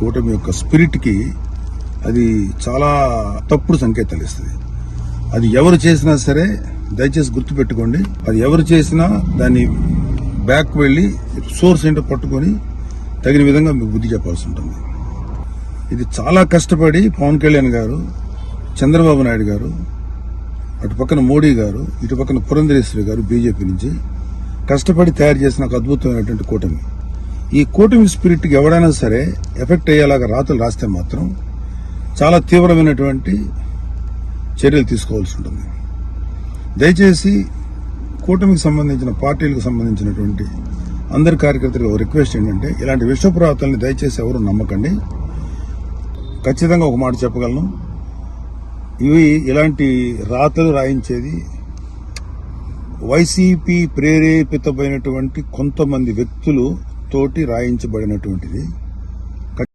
కూటమి యొక్క స్పిరిట్కి అది చాలా తప్పుడు సంకేతాలు ఇస్తుంది. అది ఎవరు చేసినా సరే దయచేసి గుర్తుపెట్టుకోండి, అది ఎవరు చేసినా దాన్ని బ్యాక్ వెళ్లి సోర్స్ ఏంటో పట్టుకొని తగిన విధంగా మీకు బుద్ధి చెప్పాల్సి ఉంటుంది. ఇది చాలా కష్టపడి పవన్ కళ్యాణ్ గారు, చంద్రబాబు నాయుడు గారు, అటు పక్కన మోడీ గారు, ఇటు పక్కన పురంధరేశ్వరి గారు బీజేపీ నుంచి కష్టపడి తయారు చేసిన ఒక అద్భుతమైనటువంటి కూటమి. ఈ కూటమి స్పిరిట్కి ఎవడైనా సరే ఎఫెక్ట్ అయ్యేలాగా రాతలు రాస్తే మాత్రం చాలా తీవ్రమైనటువంటి చర్యలు తీసుకోవాల్సి ఉంటుంది. దయచేసి కూటమికి సంబంధించిన పార్టీలకు సంబంధించినటువంటి అందరి కార్యకర్తలకు రిక్వెస్ట్ ఏంటంటే, ఇలాంటి విషపురాతల్ని దయచేసి ఎవరు నమ్మకండి. ఖచ్చితంగా ఒక మాట చెప్పగలను, ఇలాంటి రాతలు రాయించేది వైసీపీ ప్రేరేపితమైనటువంటి కొంతమంది వ్యక్తులు తోటి రాయించబడినటువంటిది.